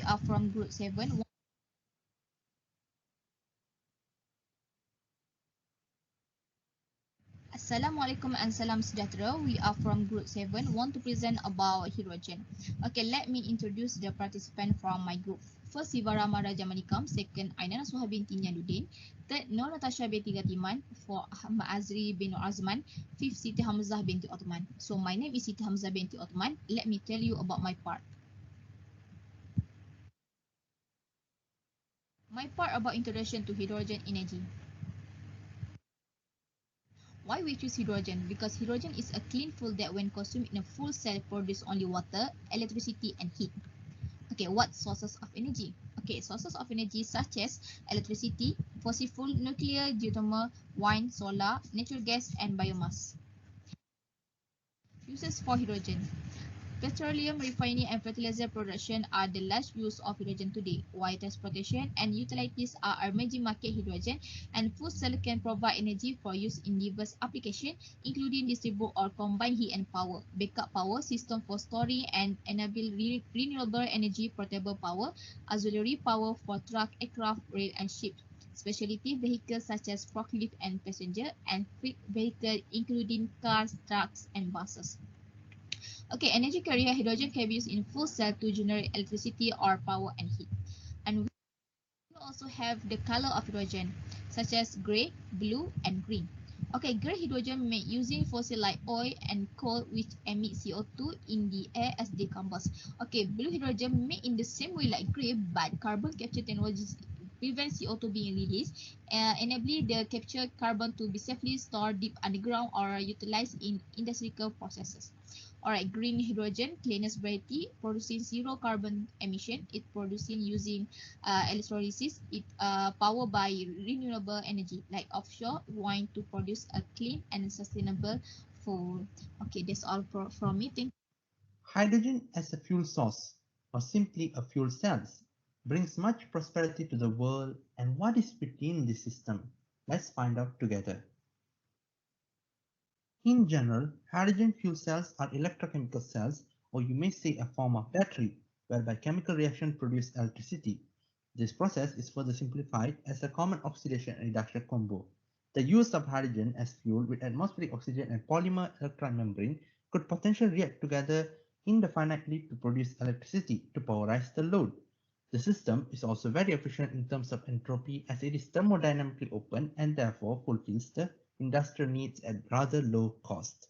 We are from Group 7. Assalamualaikum and salam sejahtera. We are from Group 7. Want to present about hydrogen. Okay, let me introduce the participant from my group. First, Siva Rama Raja Manikam. Second, Ainana Suha binti Nyaduddin. Third, Nur Natasha binti Gatiman. Fourth, Ahmad Azri bin Azman. Fifth, Siti Hamzah binti Othman. So, my name is Siti Hamzah binti Othman. Let me tell you about my part. My part about introduction to hydrogen energy. Why we choose hydrogen? Because hydrogen is a clean fuel that when consumed in a full cell produce only water, electricity and heat. Okay, what sources of energy? Okay, sources of energy such as electricity, fossil fuel, nuclear, geothermal, wind, solar, natural gas and biomass. Uses for hydrogen. Petroleum refining and fertilizer production are the large use of hydrogen today, while transportation and utilities are emerging market hydrogen, and fuel cell can provide energy for use in diverse applications, including distribute or combined heat and power, backup power system for storing and enable renewable energy, portable power, auxiliary power for truck, aircraft, rail and ships. Specialty vehicles such as forklift and passenger, and freight vehicle including cars, trucks and buses. Okay, energy carrier hydrogen can be used in fuel cell to generate electricity or power and heat. And we also have the color of hydrogen, such as gray, blue, and green. Okay, gray hydrogen made using fossil like oil and coal, which emit CO2 in the air as they combust. Okay, blue hydrogen made in the same way like gray, but carbon capture technologies prevent CO2 being released, enabling the captured carbon to be safely stored deep underground or utilized in industrial processes. Alright, green hydrogen, cleanest variety, producing zero carbon emission. It producing using electrolysis. It powered by renewable energy like offshore wind to produce a clean and sustainable fuel. Okay, that's all from me. Thank Hydrogen as a fuel source, or simply a fuel cells, brings much prosperity to the world, and what is within this system? Let's find out together. In general, hydrogen fuel cells are electrochemical cells, or you may say a form of battery, whereby chemical reaction produce electricity. This process is further simplified as a common oxidation and reduction combo. The use of hydrogen as fuel with atmospheric oxygen and polymer electron membrane could potentially react together indefinitely to produce electricity to powerize the load. The system is also very efficient in terms of entropy as it is thermodynamically open and therefore fulfills the industrial needs at rather low cost.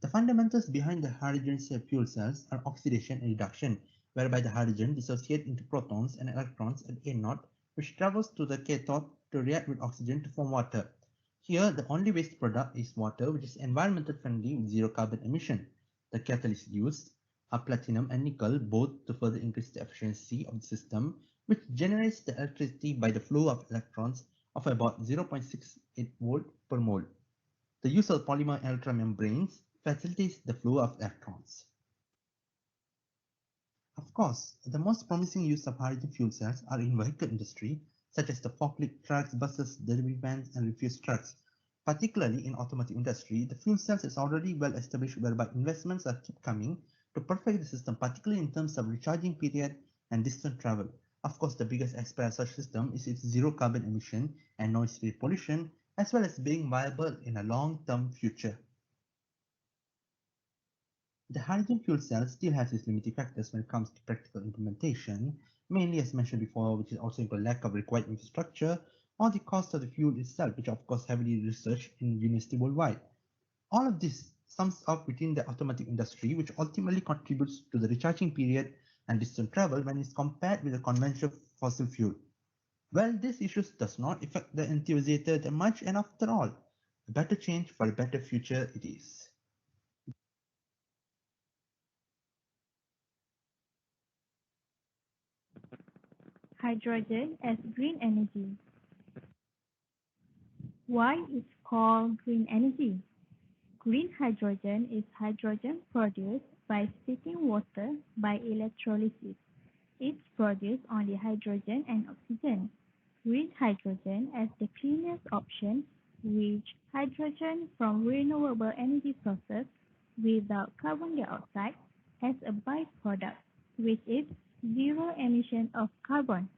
The fundamentals behind the hydrogen fuel cells are oxidation and reduction, whereby the hydrogen dissociates into protons and electrons at anode, which travels to the cathode to react with oxygen to form water. Here, the only waste product is water, which is environmentally friendly with zero carbon emission. The catalyst used are platinum and nickel, both to further increase the efficiency of the system, which generates the electricity by the flow of electrons of about 0.68 volt per mole. The use of polymer electron membranes facilitates the flow of electrons. Of course, the most promising use of hydrogen fuel cells are in vehicle industry, such as the forklift trucks, buses, delivery vans, and refuse trucks. Particularly in automotive industry, the fuel cells is already well established whereby investments are keep coming to perfect the system, particularly in terms of recharging period and distance travel. Of course, the biggest aspect of such system is its zero carbon emission and noise-free pollution, as well as being viable in a long-term future. The hydrogen fuel cell still has its limiting factors when it comes to practical implementation, mainly as mentioned before, which is also equal lack of required infrastructure, or the cost of the fuel itself, which of course heavily researched in university worldwide. All of this sums up within the automotive industry, which ultimately contributes to the recharging period and distance travel when it's compared with the conventional fossil fuel. Well, these issues does not affect the enthusiast that much, and after all, a better change for a better future it is. Hydrogen as green energy. Why it's called green energy? Green hydrogen is hydrogen produced by splitting water by electrolysis. It's produced only hydrogen and oxygen. Green hydrogen as the cleanest option, which hydrogen from renewable energy sources without carbon dioxide, as a byproduct, which is zero emission of carbon.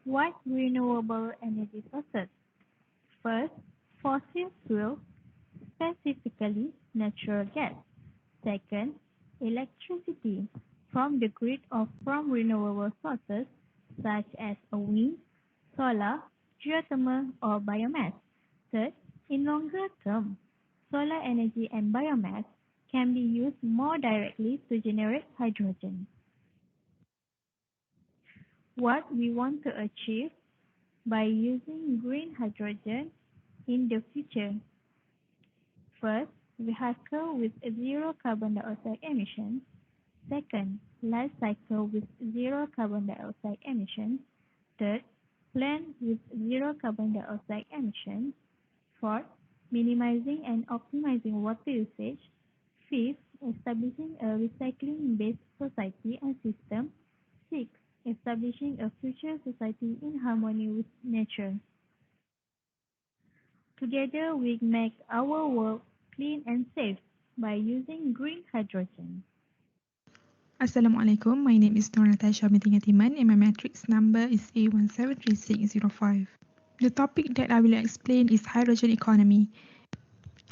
What renewable energy sources? First, fossil fuel, specifically natural gas. Second, electricity from the grid or from renewable sources such as wind, solar, geothermal, or biomass. Third, in longer term, solar energy and biomass can be used more directly to generate hydrogen. What we want to achieve by using green hydrogen in the future. First, vehicle with zero carbon dioxide emissions. Second, life cycle with zero carbon dioxide emissions. Third, plant with zero carbon dioxide emissions. Fourth, minimizing and optimizing water usage. Fifth, establishing a recycling-based society and system. Sixth, establishing a future society in harmony with nature. Together, we make our world clean and safe by using green hydrogen. Assalamualaikum. My name is Nur Natasha binti Yatiman and my matrix number is A173605. The topic that I will explain is hydrogen economy.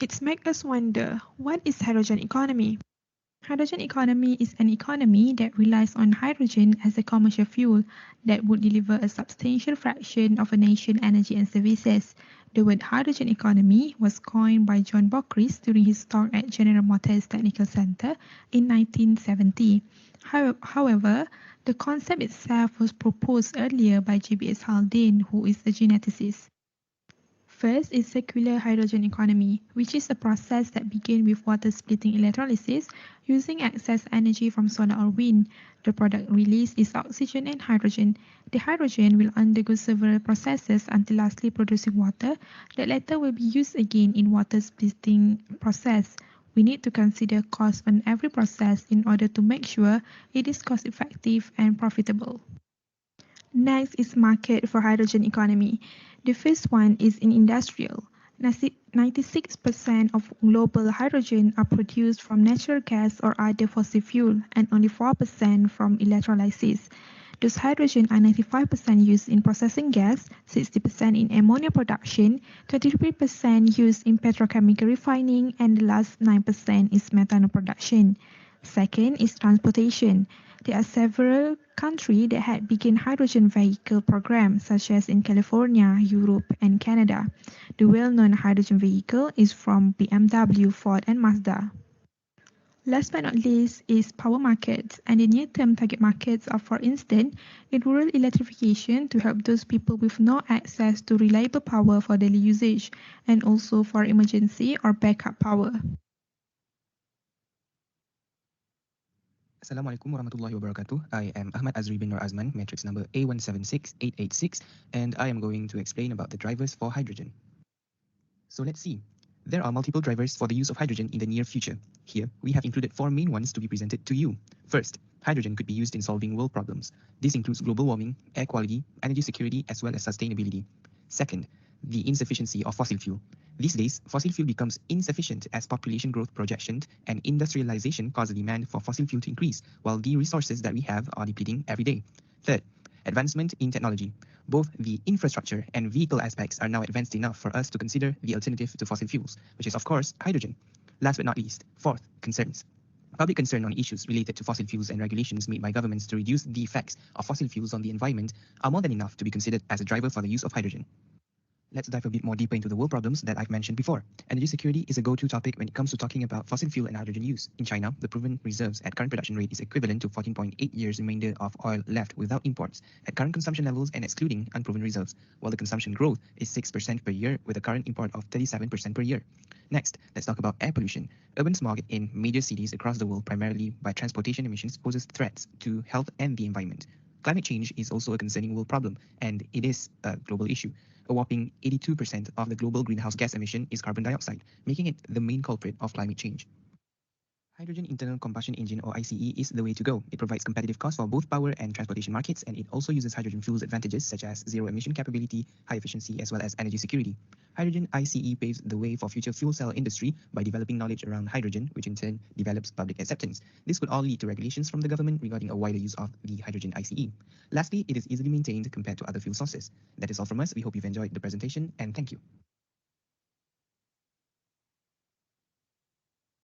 It's make us wonder, what is hydrogen economy? Hydrogen economy is an economy that relies on hydrogen as a commercial fuel that would deliver a substantial fraction of a nation's energy and services. The word hydrogen economy was coined by John Bockris during his talk at General Motors Technical Center in 1970. However, the concept itself was proposed earlier by J.B.S. Haldane, who is a geneticist. First is circular hydrogen economy, which is a process that begins with water splitting electrolysis using excess energy from solar or wind. The product released is oxygen and hydrogen. The hydrogen will undergo several processes until lastly producing water that later will be used again in water splitting process. We need to consider cost on every process in order to make sure it is cost effective and profitable. Next is market for hydrogen economy. The first one is in industrial. 96% of global hydrogen are produced from natural gas or other fossil fuel and only 4% from electrolysis. Those hydrogen are 95% used in processing gas, 60% in ammonia production, 23% used in petrochemical refining, and the last 9% is methanol production. Second is transportation. There are several countries that had begun hydrogen vehicle programs, such as in California, Europe, and Canada. The well-known hydrogen vehicle is from BMW, Ford, and Mazda. Last but not least is power markets, and the near-term target markets are, for instance, in rural electrification to help those people with no access to reliable power for daily usage, and also for emergency or backup power. Assalamualaikum warahmatullahi wabarakatuh. I am Ahmad Azri bin Nur Azman, matrix number A176886, and I am going to explain about the drivers for hydrogen. So let's see. There are multiple drivers for the use of hydrogen in the near future. Here, we have included 4 main ones to be presented to you. First, hydrogen could be used in solving world problems. This includes global warming, air quality, energy security, as well as sustainability. Second, the insufficiency of fossil fuel. These days, fossil fuel becomes insufficient as population growth projections and industrialization cause the demand for fossil fuel to increase, while the resources that we have are depleting every day. Third, advancement in technology. Both the infrastructure and vehicle aspects are now advanced enough for us to consider the alternative to fossil fuels, which is of course hydrogen. Last but not least, fourth, concerns. Public concern on issues related to fossil fuels and regulations made by governments to reduce the effects of fossil fuels on the environment are more than enough to be considered as a driver for the use of hydrogen. Let's dive a bit more deeper into the world problems that I've mentioned before. Energy security is a go-to topic when it comes to talking about fossil fuel and hydrogen use. In China, the proven reserves at current production rate is equivalent to 14.8 years remainder of oil left without imports at current consumption levels and excluding unproven reserves, while the consumption growth is 6% per year with a current import of 37% per year. Next, let's talk about air pollution. Urban smog in major cities across the world, primarily by transportation emissions, poses threats to health and the environment. Climate change is also a concerning world problem, and it is a global issue. A whopping 82% of the global greenhouse gas emission is carbon dioxide, making it the main culprit of climate change. Hydrogen internal combustion engine or ICE is the way to go. It provides competitive costs for both power and transportation markets, and it also uses hydrogen fuel's advantages such as zero emission capability, high efficiency, as well as energy security. Hydrogen ICE paves the way for future fuel cell industry by developing knowledge around hydrogen, which in turn develops public acceptance. This could all lead to regulations from the government regarding a wider use of the hydrogen ICE. Lastly, it is easily maintained compared to other fuel sources. That is all from us. We hope you've enjoyed the presentation, and thank you.